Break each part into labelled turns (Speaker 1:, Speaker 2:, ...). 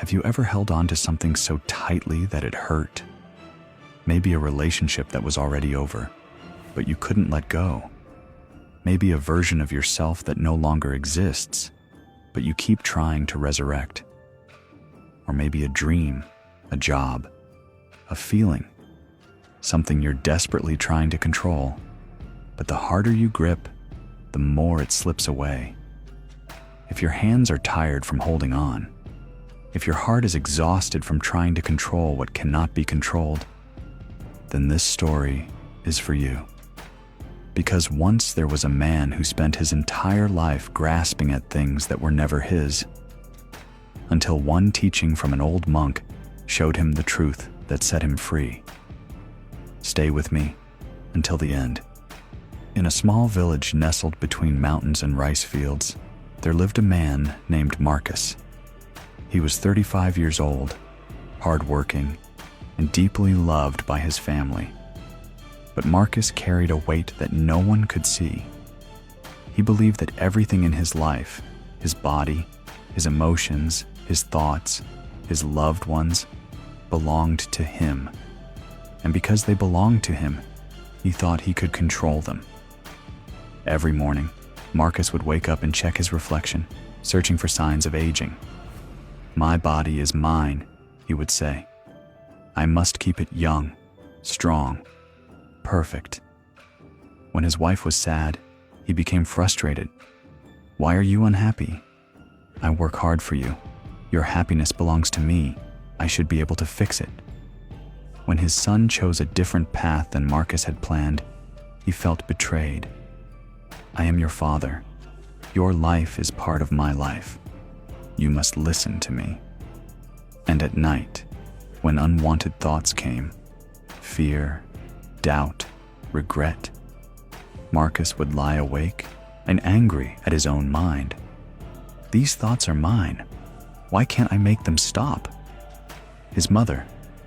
Speaker 1: Have you ever held on to something so tightly that it hurt? Maybe a relationship that was already over, but you couldn't let go. Maybe a version of yourself that no longer exists, but you keep trying to resurrect. Or maybe a dream, a job, a feeling, something you're desperately trying to control, but the harder you grip, the more it slips away. If your hands are tired from holding on, if your heart is exhausted from trying to control what cannot be controlled, then this story is for you. Because once there was a man who spent his entire life grasping at things that were never his, until one teaching from an old monk showed him the truth that set him free. Stay with me until the end. In a small village nestled between mountains and rice fields, there lived a man named Marcus. He was 35 years old, hardworking, and deeply loved by his family. But Marcus carried a weight that no one could see. He believed that everything in his life, his body, his emotions, his thoughts, his loved ones, belonged to him. And because they belonged to him, he thought he could control them. Every morning, Marcus would wake up and check his reflection, searching for signs of aging. "My body is mine," he would say. "I must keep it young, strong, perfect." When his wife was sad, he became frustrated. "Why are you unhappy? I work hard for you. Your happiness belongs to me. I should be able to fix it." When his son chose a different path than Marcus had planned, he felt betrayed. "I am your father. Your life is part of my life. You must listen to me." And at night, when unwanted thoughts came, fear, doubt, regret, Marcus would lie awake and angry at his own mind. "These thoughts are mine. Why can't I make them stop?" His mother,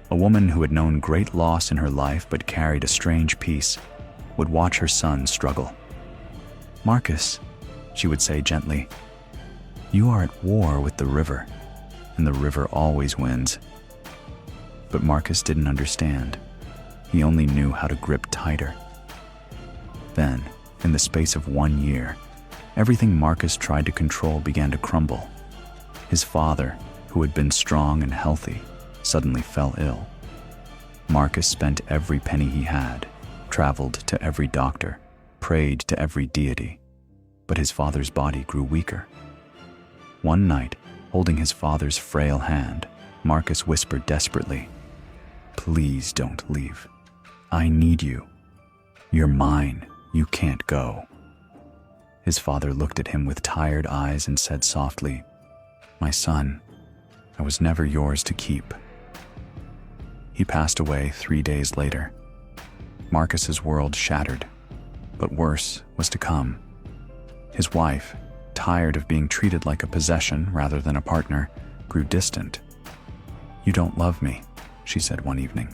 Speaker 1: a woman who had known great loss in her life but carried a strange peace, would watch her son struggle. "Marcus," she would say gently, "you are at war with the river, and the river always wins." But Marcus didn't understand. He only knew how to grip tighter. Then, in the space of 1 year, everything Marcus tried to control began to crumble. His father, who had been strong and healthy, suddenly fell ill. Marcus spent every penny he had, traveled to every doctor, prayed to every deity, but his father's body grew weaker. One night, holding his father's frail hand, Marcus whispered desperately, "Please don't leave. I need you. You're mine. You can't go." His father looked at him with tired eyes and said softly, "My son, I was never yours to keep." He passed away 3 days later. Marcus's world shattered, but worse was to come. His wife, tired of being treated like a possession rather than a partner, grew distant. "You don't love me," she said one evening.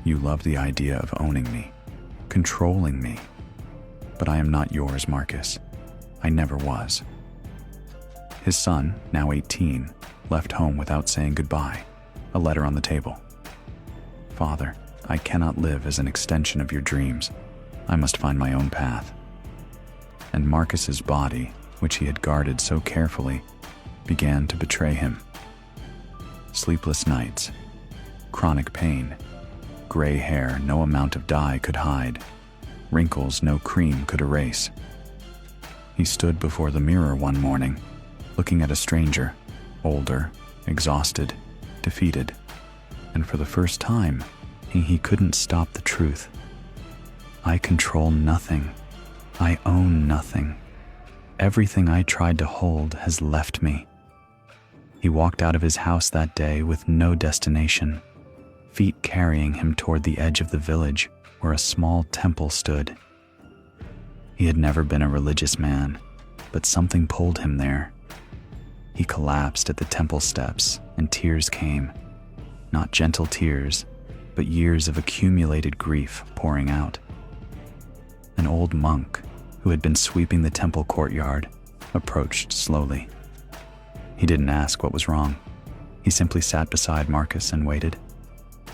Speaker 1: "You love the idea of owning me, controlling me. But I am not yours, Marcus. I never was." His son, now 18, left home without saying goodbye, a letter on the table. "Father, I cannot live as an extension of your dreams. I must find my own path." And Marcus's body, which he had guarded so carefully, began to betray him. Sleepless nights, chronic pain, gray hair no amount of dye could hide, wrinkles no cream could erase. He stood before the mirror one morning, looking at a stranger, older, exhausted, defeated, and for the first time, he couldn't stop the truth. "I control nothing. I own nothing. Everything I tried to hold has left me." He walked out of his house that day with no destination, feet carrying him toward the edge of the village where a small temple stood. He had never been a religious man, but something pulled him there. He collapsed at the temple steps, and tears came. Not gentle tears, but years of accumulated grief pouring out. An old monk, who had been sweeping the temple courtyard, approached slowly. He didn't ask what was wrong. He simply sat beside Marcus and waited.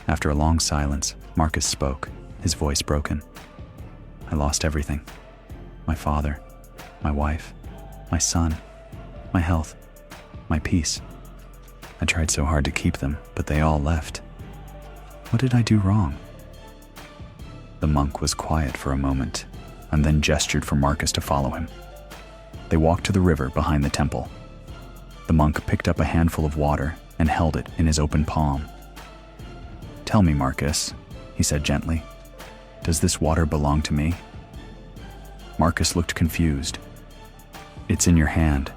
Speaker 1: After a long silence, Marcus spoke, his voice broken. I lost everything. My father, my wife, my son, my health, my peace. I tried so hard to keep them, but they all left. What did I do wrong? The monk was quiet for a moment, and then gestured for Marcus to follow him. They walked to the river behind the temple. The monk picked up a handful of water and held it in his open palm. Tell me, Marcus, he said gently, does this water belong to me? Marcus looked confused. It's in your hand.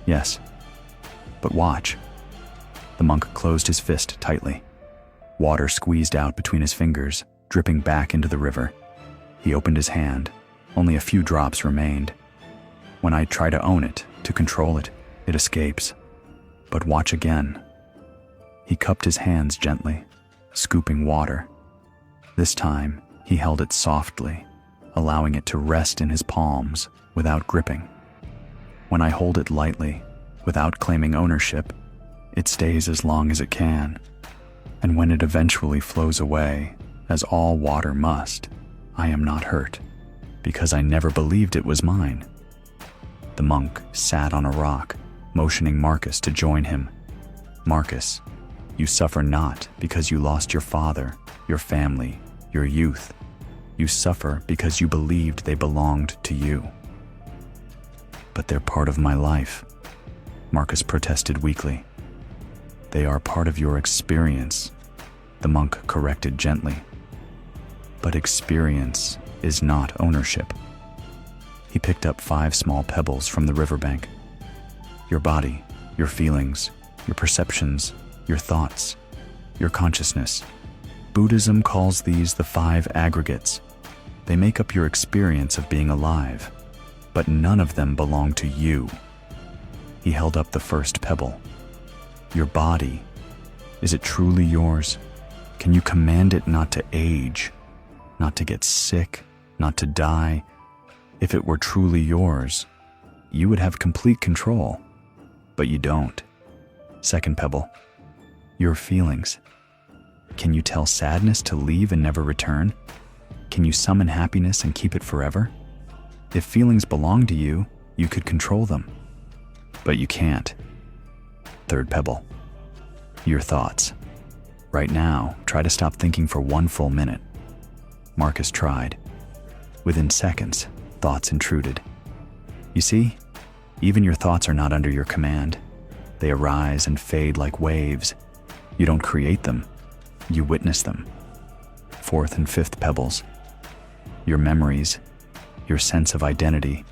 Speaker 1: Yes, but watch. The monk closed his fist tightly. Water squeezed out between his fingers, dripping back into the river. He opened his hand. Only a few drops remained. When I try to own it, to control it, it escapes. But watch again. He cupped his hands gently, scooping water. This time, he held it softly, allowing it to rest in his palms without gripping. When I hold it lightly, without claiming ownership, it stays as long as it can. And when it eventually flows away, as all water must, I am not hurt, because I never believed it was mine. The monk sat on a rock, motioning Marcus to join him. Marcus, you suffer not because you lost your father, your family, your youth. You suffer because you believed they belonged to you. But they're part of my life, Marcus protested weakly. They are part of your experience, the monk corrected gently. But experience is not ownership. He picked up 5 small pebbles from the riverbank. Your body, your feelings, your perceptions, your thoughts, your consciousness. Buddhism calls these the 5 aggregates. They make up your experience of being alive, but none of them belong to you. He held up the first pebble. Your body, is it truly yours? Can you command it not to age, not to get sick, not to die? If it were truly yours, you would have complete control, but you don't. Second pebble, your feelings. Can you tell sadness to leave and never return? Can you summon happiness and keep it forever? If feelings belong to you, you could control them, but you can't. Third pebble, your thoughts. Right now, try to stop thinking for 1 full minute. Marcus tried. Within seconds, thoughts intruded. You see, even your thoughts are not under your command. They arise and fade like waves. You don't create them, you witness them. Fourth and fifth pebbles. Your memories, your sense of identity,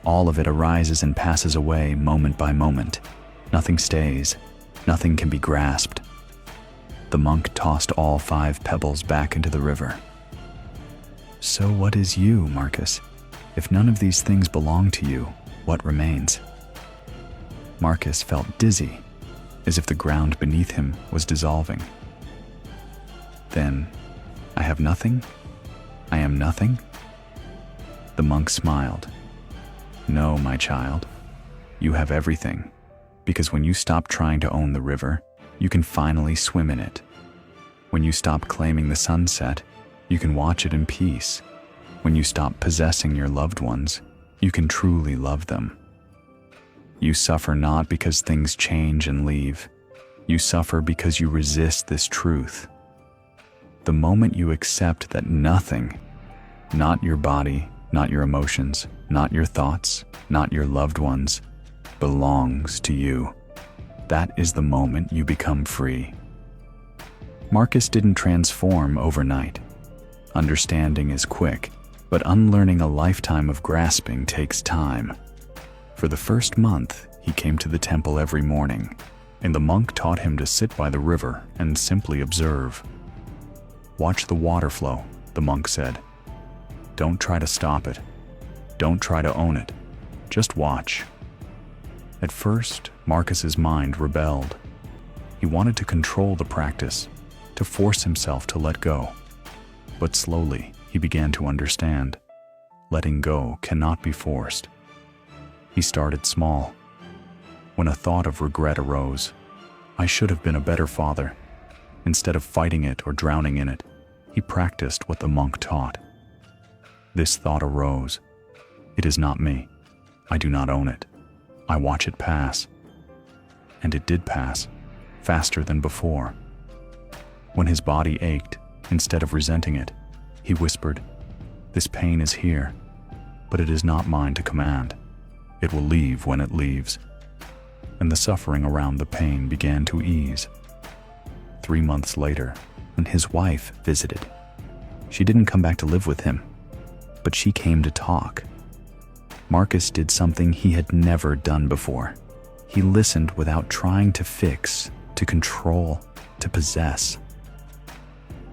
Speaker 1: all of it arises and passes away moment by moment. Nothing stays, nothing can be grasped. The monk tossed all 5 pebbles back into the river. So what is you, Marcus? If none of these things belong to you, what remains? Marcus felt dizzy, as if the ground beneath him was dissolving. Then, I have nothing? I am nothing? The monk smiled. No, my child, you have everything, because when you stop trying to own the river, you can finally swim in it. When you stop claiming the sunset, you can watch it in peace. When you stop possessing your loved ones, you can truly love them. You suffer not because things change and leave. You suffer because you resist this truth. The moment you accept that nothing, not your body, not your emotions, not your thoughts, not your loved ones, belongs to you, that is the moment you become free. Marcus didn't transform overnight. Understanding is quick, but unlearning a lifetime of grasping takes time. For the first month, he came to the temple every morning, and the monk taught him to sit by the river and simply observe. Watch the water flow, the monk said. Don't try to stop it. Don't try to own it. Just watch. At first, Marcus's mind rebelled. He wanted to control the practice, to force himself to let go. But slowly, he began to understand. Letting go cannot be forced. He started small. When a thought of regret arose, I should have been a better father. Instead of fighting it or drowning in it, he practiced what the monk taught. This thought arose. It is not me. I do not own it. I watch it pass. And it did pass, faster than before. When his body ached, instead of resenting it, he whispered, "This pain is here, but it is not mine to command. It will leave when it leaves." And the suffering around the pain began to ease. 3 months later, when his wife visited, she didn't come back to live with him, but she came to talk. Marcus did something he had never done before. He listened without trying to fix, to control, to possess.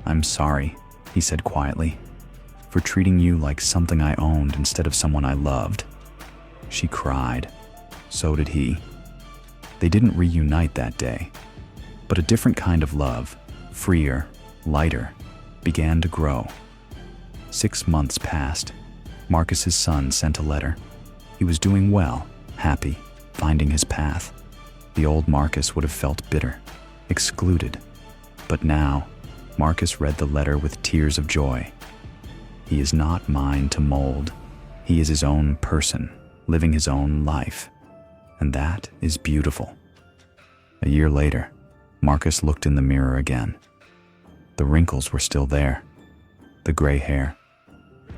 Speaker 1: "I'm sorry," he said quietly, "for treating you like something I owned instead of someone I loved." She cried. So did he. They didn't reunite that day, but a different kind of love, freer, lighter, began to grow. 6 months passed. Marcus's son sent a letter. He was doing well, happy, finding his path. The old Marcus would have felt bitter, excluded. But now, Marcus read the letter with tears of joy. He is not mine to mold. He is his own person, living his own life. And that is beautiful. A year later, Marcus looked in the mirror again. The wrinkles were still there, the gray hair,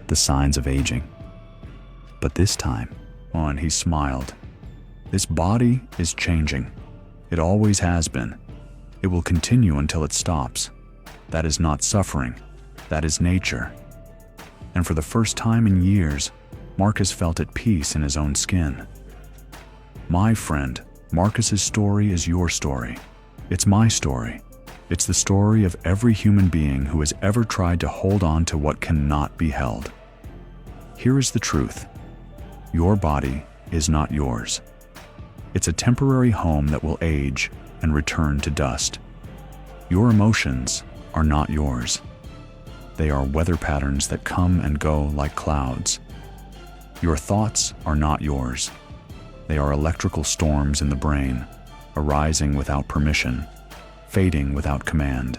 Speaker 1: the signs of aging. But this time, and he smiled. This body is changing. It always has been. It will continue until it stops. That is not suffering. That is nature. And for the first time in years, Marcus felt at peace in his own skin. My friend, Marcus's story is your story. It's my story. It's the story of every human being who has ever tried to hold on to what cannot be held. Here is the truth. Your body is not yours. It's a temporary home that will age and return to dust. Your emotions are not yours. They are weather patterns that come and go like clouds. Your thoughts are not yours. They are electrical storms in the brain, arising without permission, fading without command.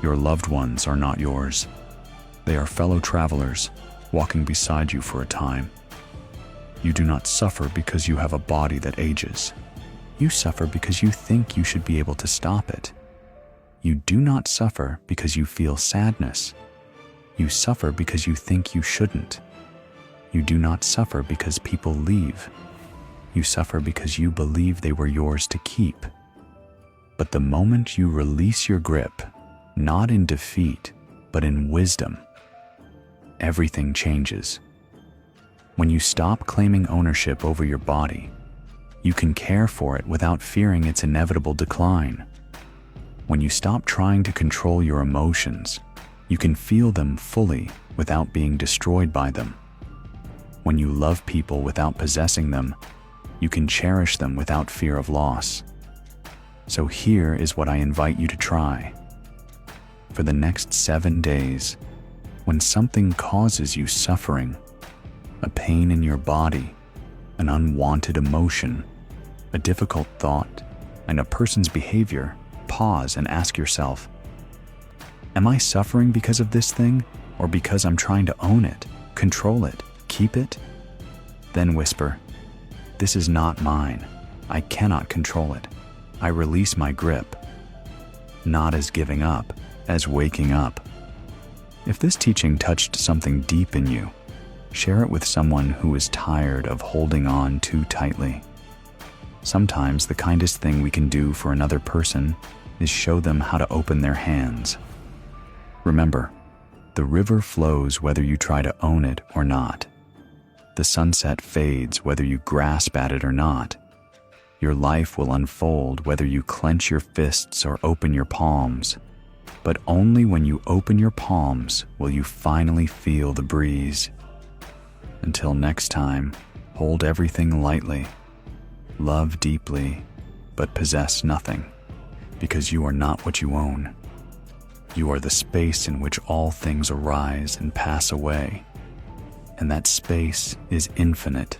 Speaker 1: Your loved ones are not yours. They are fellow travelers, walking beside you for a time. You do not suffer because you have a body that ages. You suffer because you think you should be able to stop it. You do not suffer because you feel sadness. You suffer because you think you shouldn't. You do not suffer because people leave. You suffer because you believe they were yours to keep. But the moment you release your grip, not in defeat, but in wisdom, everything changes. When you stop claiming ownership over your body, you can care for it without fearing its inevitable decline. When you stop trying to control your emotions, you can feel them fully without being destroyed by them. When you love people without possessing them, you can cherish them without fear of loss. So here is what I invite you to try. For the next 7 days, when something causes you suffering, a pain in your body, an unwanted emotion, a difficult thought, and a person's behavior, pause and ask yourself, am I suffering because of this thing, or because I'm trying to own it, control it, keep it? Then whisper, this is not mine. I cannot control it. I release my grip. Not as giving up, as waking up. If this teaching touched something deep in you, share it with someone who is tired of holding on too tightly. Sometimes the kindest thing we can do for another person is show them how to open their hands. Remember, the river flows whether you try to own it or not. The sunset fades whether you grasp at it or not. Your life will unfold whether you clench your fists or open your palms. But only when you open your palms will you finally feel the breeze. Until next time, hold everything lightly. Love deeply, but possess nothing, because you are not what you own. You are the space in which all things arise and pass away, and that space is infinite.